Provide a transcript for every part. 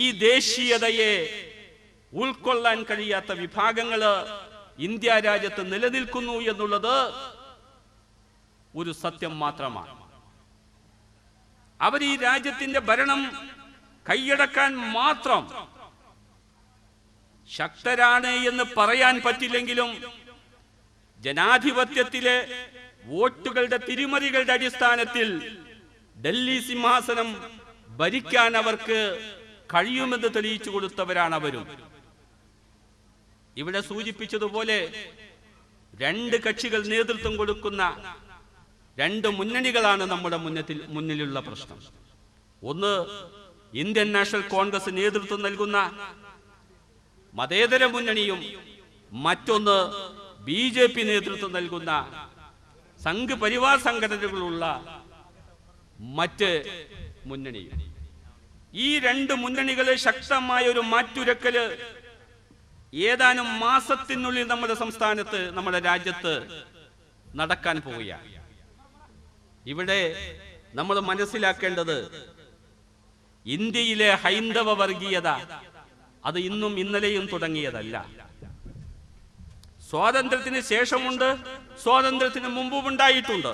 ഈ ദേശീയതയെ ഉൾക്കൊള്ളാൻ കഴിയാത്ത വിഭാഗങ്ങള് ഇന്ത്യ രാജ്യത്ത് നിലനിൽക്കുന്നു എന്നുള്ളത് ഒരു സത്യം മാത്രമാണ്. അവർ ഈ രാജ്യത്തിന്റെ ഭരണം കൈയടക്കാൻ മാത്രം ശക്തരാണ് എന്ന് പറയാൻ പറ്റില്ലെങ്കിലും ജനാധിപത്യത്തിലെ വോട്ടുകളുടെ തിരിമറികളുടെ അടിസ്ഥാനത്തിൽ ഡൽഹി സിംഹാസനം ഭരിക്കാൻ അവർക്ക് കഴിയുമെന്ന് തെളിയിച്ചു കൊടുത്തവരാണ് അവരും. ഇവിടെ സൂചിപ്പിച്ചതുപോലെ രണ്ട് കക്ഷികൾ നേതൃത്വം കൊടുക്കുന്ന രണ്ട് മുന്നണികളാണ് നമ്മുടെ മുന്നിലുള്ള പ്രശ്നം. ഒന്ന് ഇന്ത്യൻ നാഷണൽ കോൺഗ്രസ് നേതൃത്വം നൽകുന്ന മതേതര മുന്നണിയും മറ്റൊന്ന് BJP നേതൃത്വം നൽകുന്ന സംഘ് പരിവാർ സംഘടനകളുള്ള മറ്റ് മുന്നണിയും. ഈ രണ്ട് മുന്നണികളെ ശക്തമായ ഒരു മാറ്റുരക്കല് ഏതാനും മാസത്തിനുള്ളിൽ നമ്മുടെ സംസ്ഥാനത്ത്, നമ്മുടെ രാജ്യത്ത് നടക്കാൻ പോവുകയാണ്. ഇവിടെ നമ്മൾ മനസ്സിലാക്കേണ്ടത് ഇന്ത്യയിലെ ഹൈന്ദവ വർഗീയത അത് ഇന്നും ഇന്നലെയും തുടങ്ങിയതല്ല. സ്വാതന്ത്ര്യത്തിന് ശേഷമുണ്ട്, സ്വാതന്ത്ര്യത്തിന് മുമ്പും ഉണ്ടായിട്ടുണ്ട്.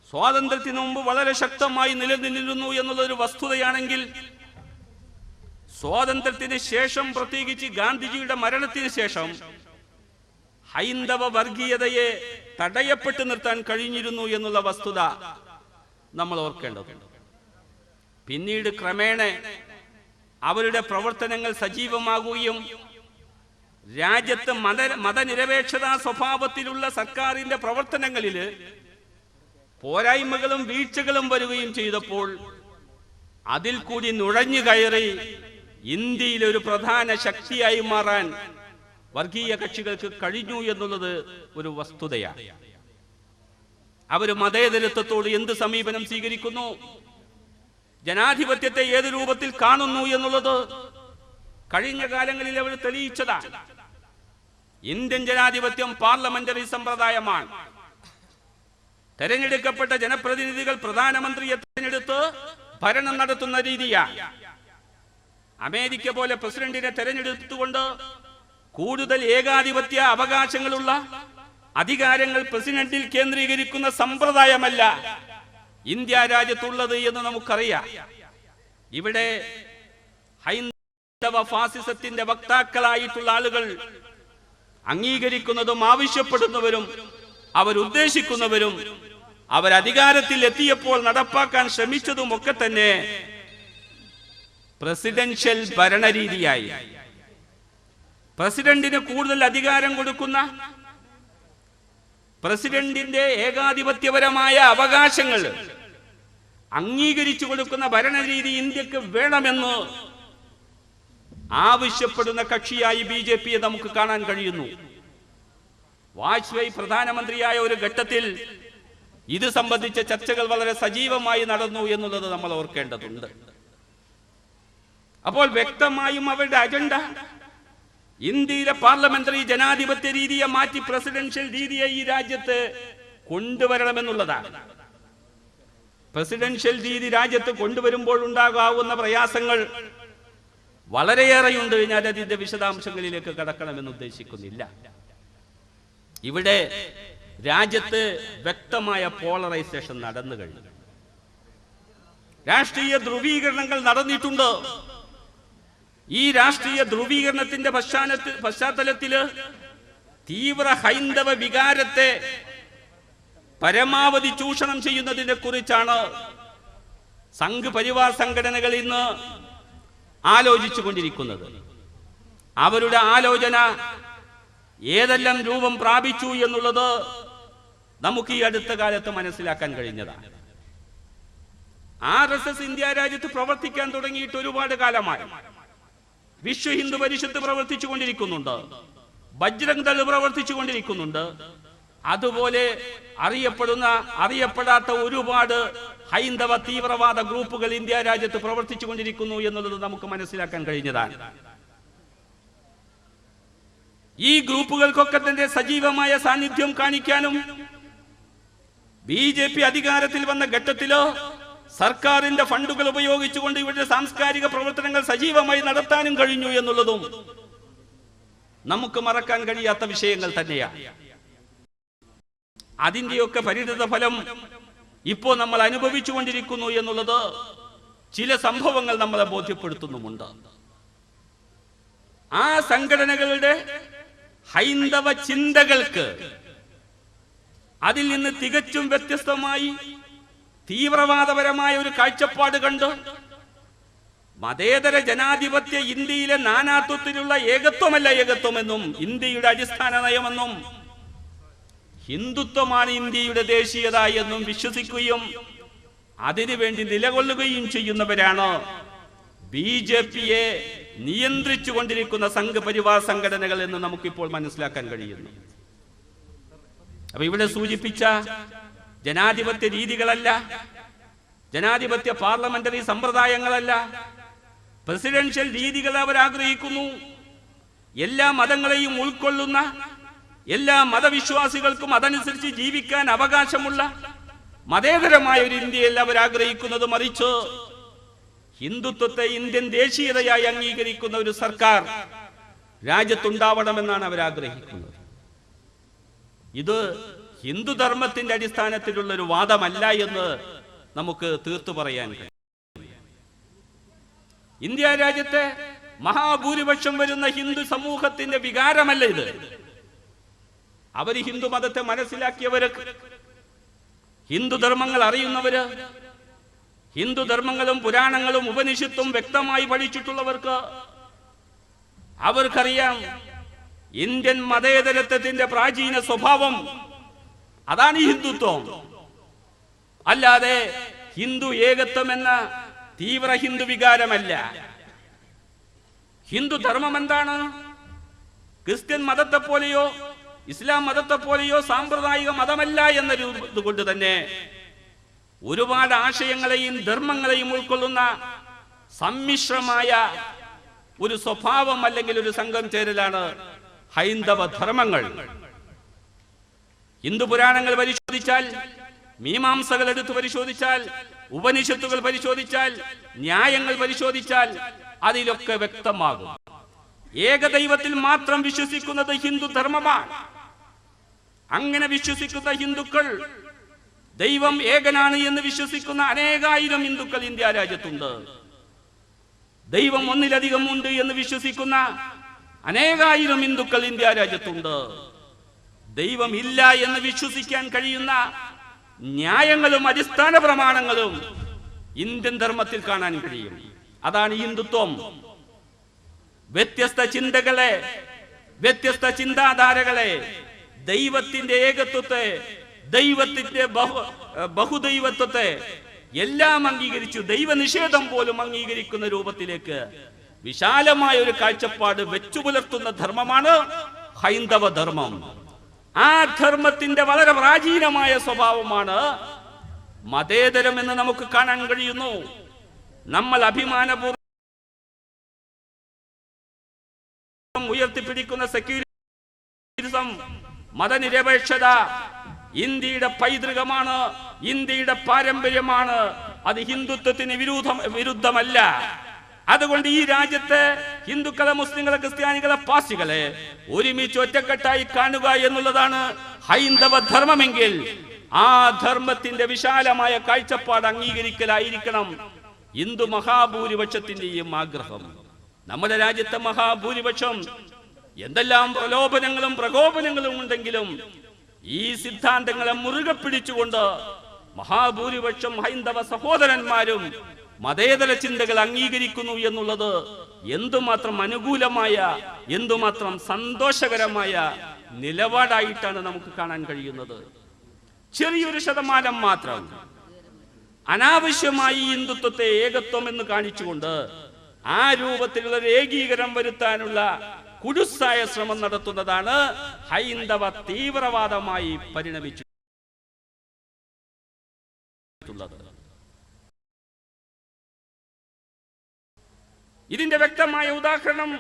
സ്വാതന്ത്ര്യത്തിന് മുമ്പ് വളരെ ശക്തമായി നിലനിന്നിരുന്നു എന്നുള്ളൊരു വസ്തുതയാണെങ്കിൽ സ്വാതന്ത്ര്യത്തിന് ശേഷം, പ്രത്യേകിച്ച് ഗാന്ധിജിയുടെ മരണത്തിന് ശേഷം, ഹൈന്ദവ വർഗീയതയെ തടയപ്പെട്ടു നിർത്താൻ കഴിഞ്ഞിരുന്നു എന്നുള്ള വസ്തുത നമ്മൾ ഓർക്കേണ്ടതുണ്ട്. പിന്നീട് ക്രമേണ അവരുടെ പ്രവർത്തനങ്ങൾ സജീവമാകുകയും രാജ്യത്ത് മതനിരപേക്ഷതാ സ്വഭാവത്തിലുള്ള സർക്കാരിന്റെ പ്രവർത്തനങ്ങളിൽ പോരായ്മകളും വീഴ്ചകളും വരികയും ചെയ്തപ്പോൾ അതിൽ കൂടി നുഴഞ്ഞു കയറി ഇന്ത്യയിൽ ഒരു പ്രധാന ശക്തിയായി മാറാൻ വർഗീയ കക്ഷികൾക്ക് കഴിഞ്ഞു എന്നുള്ളത് ഒരു വസ്തുതയാണ്. അവർ മതേതരത്വത്തോട് എന്ത് സമീപനം സ്വീകരിക്കുന്നു, ജനാധിപത്യത്തെ ഏത് രൂപത്തിൽ കാണുന്നു എന്നുള്ളത് കഴിഞ്ഞ കാലങ്ങളിൽ അവർ തെളിയിച്ചതാണ്. ഇന്ത്യൻ ജനാധിപത്യം പാർലമെന്ററി സമ്പ്രദായമാണ്. തെരഞ്ഞെടുക്കപ്പെട്ട ജനപ്രതിനിധികൾ പ്രധാനമന്ത്രിയെ തെരഞ്ഞെടുത്ത് ഭരണം നടത്തുന്ന രീതിയാണ്. അമേരിക്ക പോലെ പ്രസിഡന്റിനെ തെരഞ്ഞെടുത്തുകൊണ്ട് കൂടുതൽ ഏകാധിപത്യ അവകാശങ്ങളുള്ള അധികാരങ്ങൾ പ്രസിഡന്റിൽ കേന്ദ്രീകരിക്കുന്ന സമ്പ്രദായമല്ല ഇന്ത്യ രാജ്യത്തുള്ളത് എന്ന് നമുക്കറിയാം. ഇവിടെ ഹൈന്ദവ ഫാസിസത്തിന്റെ വക്താക്കളായിട്ടുള്ള ആളുകൾ അംഗീകരിക്കുന്നതും ആവശ്യപ്പെടുന്നവരും അവരുദ്ദേശിക്കുന്നവരും അവരധികാരത്തിൽ എത്തിയപ്പോൾ നടപ്പാക്കാൻ ശ്രമിച്ചതും ഒക്കെ തന്നെ പ്രസിഡൻഷ്യൽ ഭരണരീതിയായി. പ്രസിഡന്റിന് കൂടുതൽ അധികാരം കൊടുക്കുന്ന, പ്രസിഡന്റിന്റെ ഏകാധിപത്യപരമായ അവകാശങ്ങൾ അംഗീകരിച്ചു കൊടുക്കുന്ന ഭരണരീതി ഇന്ത്യക്ക് വേണമെന്ന് ആവശ്യപ്പെടുന്ന കക്ഷിയായി BJP നമുക്ക് കാണാൻ കഴിയുന്നു. വാജ്പേയി പ്രധാനമന്ത്രിയായ ഒരു ഘട്ടത്തിൽ ഇത് സംബന്ധിച്ച ചർച്ചകൾ വളരെ സജീവമായി നടന്നു എന്നുള്ളത് നമ്മൾ ഓർക്കേണ്ടതുണ്ട്. അപ്പോൾ വ്യക്തമായും അവരുടെ അജണ്ട ഇന്ത്യയിലെ പാർലമെന്ററി ജനാധിപത്യ രീതിയെ മാറ്റി പ്രസിഡൻഷ്യൽ രീതിയെ ഈ രാജ്യത്ത് കൊണ്ടുവരണമെന്നുള്ളതാണ്. പ്രസിഡൻഷ്യൽ രീതി രാജ്യത്ത് കൊണ്ടുവരുമ്പോൾ ഉണ്ടാകാവുന്ന പ്രയാസങ്ങൾ വളരെയേറെയുണ്ട്. ഞാൻ അതിന്റെ വിശദാംശങ്ങളിലേക്ക് കടക്കണമെന്ന് ഉദ്ദേശിക്കുന്നില്ല. ഇവിടെ രാജ്യത്ത് വ്യക്തമായ പോളറൈസേഷൻ നടന്നു കഴിഞ്ഞു. രാഷ്ട്രീയ ധ്രുവീകരണങ്ങൾ നടന്നിട്ടുണ്ട്. ഈ രാഷ്ട്രീയ ധ്രുവീകരണത്തിന്റെ പശ്ചാത്തലത്തില് തീവ്ര ഹൈന്ദവ വികാരത്തെ പരമാവധി ചൂഷണം ചെയ്യുന്നതിനെ കുറിച്ചാണ് സംഘ് പരിവാർ സംഘടനകൾ ഇന്ന് ആലോചിച്ചു കൊണ്ടിരിക്കുന്നത്. അവരുടെ ആലോചന ഏതെല്ലാം രൂപം പ്രാപിച്ചു എന്നുള്ളത് നമുക്ക് ഈ അടുത്ത കാലത്ത് മനസ്സിലാക്കാൻ കഴിഞ്ഞതാണ്. RSS ഇന്ത്യ രാജ്യത്ത് പ്രവർത്തിക്കാൻ തുടങ്ങിയിട്ട് ഒരുപാട് കാലമായി. വിശ്വ ഹിന്ദു പരിഷത്ത് പ്രവർത്തിച്ചു കൊണ്ടിരിക്കുന്നുണ്ട്, ബജ്രംഗ് ദൾ പ്രവർത്തിച്ചു കൊണ്ടിരിക്കുന്നുണ്ട്. അതുപോലെ അറിയപ്പെടാത്ത ഒരുപാട് ഹൈന്ദവ തീവ്രവാദ ഗ്രൂപ്പുകൾ ഇന്ത്യ രാജ്യത്ത് പ്രവർത്തിച്ചു കൊണ്ടിരിക്കുന്നു എന്നുള്ളത് നമുക്ക് മനസ്സിലാക്കാൻ കഴിഞ്ഞതാണ്. ഈ ഗ്രൂപ്പുകൾക്കൊക്കെ തന്നെ സജീവമായ സാന്നിധ്യം കാണിക്കാനും BJP അധികാരത്തിൽ വന്ന ഘട്ടത്തിലോ സർക്കാരിന്റെ ഫണ്ടുകൾ ഉപയോഗിച്ചുകൊണ്ട് ഇവരുടെ സാംസ്കാരിക പ്രവർത്തനങ്ങൾ സജീവമായി നടത്താനും കഴിഞ്ഞു എന്നുള്ളതും നമുക്ക് മറക്കാൻ കഴിയാത്ത വിഷയങ്ങൾ തന്നെയാണ്. അതിന്റെയൊക്കെ പരിണിത ഫലം ഇപ്പോൾ നമ്മൾ അനുഭവിച്ചു കൊണ്ടിരിക്കുന്നു എന്നുള്ളത് ചില സംഭവങ്ങൾ നമ്മളെ ബോധ്യപ്പെടുത്തുന്നുമുണ്ട്. ആ സംഘടനകളുടെ ഹൈന്ദവ ചിന്തകൾക്ക് അതിൽ നിന്ന് തികച്ചും വ്യത്യസ്തമായി തീവ്രവാദപരമായ ഒരു കാഴ്ചപ്പാട് കണ്ട് മതേതര ജനാധിപത്യ ഇന്ത്യയിലെ നാനാത്വത്തിലുള്ള ഏകത്വമല്ല ഏകത്വമെന്നും ഇന്ത്യയുടെ അടിസ്ഥാന നയമെന്നും ഹിന്ദുത്വമാണ് ഇന്ത്യയുടെ ദേശീയത എന്നും വിശ്വസിക്കുകയും അതിനുവേണ്ടി നിലകൊള്ളുകയും ചെയ്യുന്നവരാണ് BJP-യെ നിയന്ത്രിച്ചു കൊണ്ടിരിക്കുന്ന സംഘപരിവാർ സംഘടനകൾ എന്ന് നമുക്കിപ്പോൾ മനസ്സിലാക്കാൻ കഴിയുന്നു. അപ്പൊ ഇവിടെ സൂചിപ്പിച്ച ജനാധിപത്യ രീതികളല്ല, ജനാധിപത്യ പാർലമെന്ററി സമ്പ്രദായങ്ങളല്ല, പ്രസിഡൻഷ്യൽ രീതികൾ അവർ ആഗ്രഹിക്കുന്നു. എല്ലാ മതങ്ങളെയും ഉൾക്കൊള്ളുന്ന, എല്ലാ മതവിശ്വാസികൾക്കും അതനുസരിച്ച് ജീവിക്കാൻ അവകാശമുള്ള മതേതരമായ ഒരു ഇന്ത്യയല്ല അവർ ആഗ്രഹിക്കുന്നത്. മറിച്ച് ഹിന്ദുത്വത്തെ ഇന്ത്യൻ ദേശീയതയായി അംഗീകരിക്കുന്ന ഒരു സർക്കാർ രാജ്യത്തുണ്ടാവണമെന്നാണ് അവർ ആഗ്രഹിക്കുന്നത്. ഇത് ഹിന്ദുധർമ്മത്തിന്റെ അടിസ്ഥാനത്തിലുള്ള ഒരു വാദമല്ല എന്ന് നമുക്ക് തീർത്തു പറയാൻ കഴിയും. ഇന്ത്യ രാജ്യത്തെ മഹാഭൂരിപക്ഷം വരുന്ന ഹിന്ദു സമൂഹത്തിന്റെ വികാരമല്ല ഇത്. അവർ ഹിന്ദു മതത്തെ മനസ്സിലാക്കിയവര്, ഹിന്ദുധർമ്മങ്ങൾ അറിയുന്നവര്, ഹിന്ദുധർമ്മങ്ങളും പുരാണങ്ങളും ഉപനിഷത്തും വ്യക്തമായി പഠിച്ചിട്ടുള്ളവർക്ക് അവർക്കറിയാം ഇന്ത്യൻ മതേതരത്വത്തിന്റെ പ്രാചീന സ്വഭാവം അതാണ് ഈ ഹിന്ദുത്വം. അല്ലാതെ ഹിന്ദു ഏകത്വം എന്ന തീവ്ര ഹിന്ദു വികാരമല്ല. ഹിന്ദുധർമ്മം എന്താണ്? ക്രിസ്ത്യൻ മതത്തെ പോലെയോ ഇസ്ലാം മതത്തെ പോലെയോ സാമ്പ്രദായിക മതമല്ല എന്ന കൊണ്ട് തന്നെ ഒരുപാട് ആശയങ്ങളെയും ധർമ്മങ്ങളെയും ഉൾക്കൊള്ളുന്ന സമ്മിശ്രമായ ഒരു സ്വഭാവം അല്ലെങ്കിൽ ഒരു സംഘം ചേരലാണ് ഹൈന്ദവ ധർമ്മങ്ങൾ. ഹിന്ദു പുരാണങ്ങൾ പരിശോധിച്ചാൽ, മീമാംസകൾ എടുത്ത് പരിശോധിച്ചാൽ, ഉപനിഷത്തുകൾ പരിശോധിച്ചാൽ, ന്യായങ്ങൾ പരിശോധിച്ചാൽ അതിലൊക്കെ വ്യക്തമാകും ഏകദൈവത്തിൽ മാത്രം വിശ്വസിക്കുന്നത് ഹിന്ദുധർമ്മമാണ്. അങ്ങനെ വിശ്വസിക്കുന്ന ഹിന്ദുക്കൾ, ദൈവം ഏകനാണ് എന്ന് വിശ്വസിക്കുന്ന അനേകായിരം ഹിന്ദുക്കൾ ഇന്ത്യ രാജ്യത്തുണ്ട്. ദൈവം ഒന്നിലധികം ഉണ്ട് എന്ന് വിശ്വസിക്കുന്ന അനേകായിരം ഹിന്ദുക്കൾ ഇന്ത്യ രാജ്യത്തുണ്ട്. ദൈവം ഇല്ല എന്ന് വിശ്വസിക്കാൻ കഴിയുന്ന ന്യായങ്ങളും അടിസ്ഥാന പ്രമാണങ്ങളും ഇന്ത്യൻ ധർമ്മത്തിൽ കാണാൻ കഴിയും. അതാണ് ഹിന്ദുത്വം. വ്യത്യസ്ത ചിന്തകളെ, വ്യത്യസ്ത ചിന്താധാരകളെ, ദൈവത്തിന്റെ ഏകത്വത്തെ, ദൈവത്തിന്റെ ബഹുദൈവത്വത്തെ എല്ലാം അംഗീകരിച്ചു, ദൈവനിഷേധം പോലും അംഗീകരിക്കുന്ന രൂപത്തിലേക്ക് വിശാലമായ ഒരു കാഴ്ചപ്പാട് വെച്ചു പുലർത്തുന്ന ധർമ്മമാണ് ഹൈന്ദവ ധർമ്മം. ആ ധർമ്മത്തിന്റെ വളരെ പ്രാചീനമായ സ്വഭാവമാണ് മതേതരം എന്ന് നമുക്ക് കാണാൻ കഴിയുന്നു. നമ്മൾ അഭിമാനപൂർവ്വം ഉയർത്തിപ്പിടിക്കുന്ന സെക്യുലറിസം, മതനിരപേക്ഷത ഇന്ത്യയുടെ പൈതൃകമാണ്, ഇന്ത്യയുടെ പാരമ്പര്യമാണ്. അത് ഹിന്ദുത്വത്തിന് വിരുദ്ധമല്ല. അതുകൊണ്ട് ഈ രാജ്യത്തെ ഹിന്ദുക്കളെ, മുസ്ലിങ്ങളെ, ക്രിസ്ത്യാനികളെ, പാർസികളെ ഒരുമിച്ച് ഒറ്റക്കെട്ടായി കാണുക എന്നുള്ളതാണ് ഹൈന്ദവ ധർമ്മമെങ്കിൽ ആ ധർമ്മത്തിന്റെ വിശാലമായ കാഴ്ചപ്പാട് അംഗീകരിക്കലായിരിക്കണം ഹിന്ദു മഹാഭൂരിപക്ഷത്തിന്റെയും ആഗ്രഹം. നമ്മുടെ രാജ്യത്തെ മഹാഭൂരിപക്ഷം എന്തെല്ലാം പ്രലോഭനങ്ങളും പ്രകോപനങ്ങളും ഉണ്ടെങ്കിലും ഈ സിദ്ധാന്തങ്ങളെ മുറുകെ പിടിച്ചുകൊണ്ട് മഹാഭൂരിപക്ഷം ഹൈന്ദവ സഹോദരന്മാരും മതേതര ചിന്തകൾ അംഗീകരിക്കുന്നു എന്നുള്ളത് എന്തുമാത്രം അനുകൂലമായ, എന്തുമാത്രം സന്തോഷകരമായ നിലപാടായിട്ടാണ് നമുക്ക് കാണാൻ കഴിയുന്നത്. ചെറിയൊരു ശതമാനം മാത്രം അനാവശ്യമായി ഹിന്ദുത്വത്തെ ഏകത്വം എന്ന് കാണിച്ചുകൊണ്ട് ആ രൂപത്തിലുള്ള ഏകീകരണം വരുത്താനുള്ള കുടുസായ ശ്രമം നടത്തുന്നതാണ് ഹൈന്ദവ തീവ്രവാദമായി പരിണമിച്ചിട്ടുള്ളത്. ഇതിന്റെ വ്യക്തമായ ഉദാഹരണം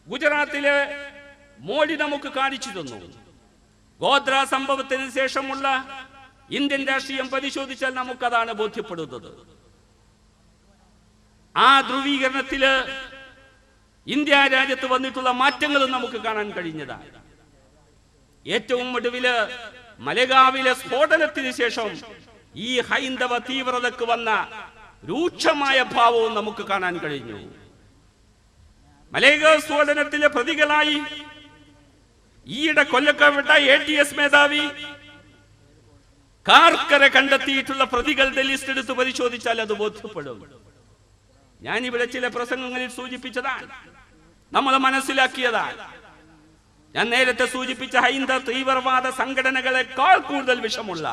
ഗുജറാത്തിലെ മോഡി നമുക്ക് കാണിച്ചു തന്നു. ഗോദ്ര സംഭവത്തിന് ശേഷമുള്ള ഇന്ത്യൻ രാഷ്ട്രീയം പരിശോധിച്ചാൽ നമുക്കതാണ് ബോധ്യപ്പെടുന്നത്. ആ ധ്രുവീകരണത്തില് ഇന്ത്യ രാജ്യത്ത് വന്നിട്ടുള്ള മാറ്റങ്ങളും നമുക്ക് കാണാൻ കഴിഞ്ഞതാണ്. ഏറ്റവും ഒടുവില് മലഗാവിലെ സ്ഫോടനത്തിന് ശേഷം ഈ ഹൈന്ദവ തീവ്രതക്ക് വന്ന രൂക്ഷമായ ഭാവവും നമുക്ക് കാണാൻ കഴിഞ്ഞു. മലേഗാവ് സ്ഫോടനത്തിലെ പ്രതികളായി ഈയിടെ കൊല്ലപ്പെട്ട ATS മേധാവി കാർക്കര കണ്ടെത്തിയിട്ടുള്ള പ്രതികളുടെ ലിസ്റ്റ് എടുത്ത് പരിശോധിച്ചാൽ അത് ബോധ്യപ്പെടും. ഞാനിവിടെ ചില പ്രസംഗങ്ങളിൽ സൂചിപ്പിച്ചതാണ്, നമ്മൾ മനസ്സിലാക്കിയതാണ്. ഞാൻ നേരത്തെ സൂചിപ്പിച്ച ഹൈന്ദവ തീവ്രവാദ സംഘടനകളെക്കാൾ കൂടുതൽ വിഷമുള്ള,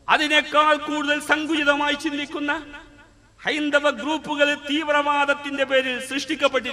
അതിനേക്കാൾ കൂടുതൽ സങ്കുചിതമായി ചിന്തിക്കുന്ന ഹൈന്ദവ ഗ്രൂപ്പുകൾ തീവ്രവാദത്തിന്റെ പേരിൽ സൃഷ്ടിക്കപ്പെട്ടിരിക്കുന്നു.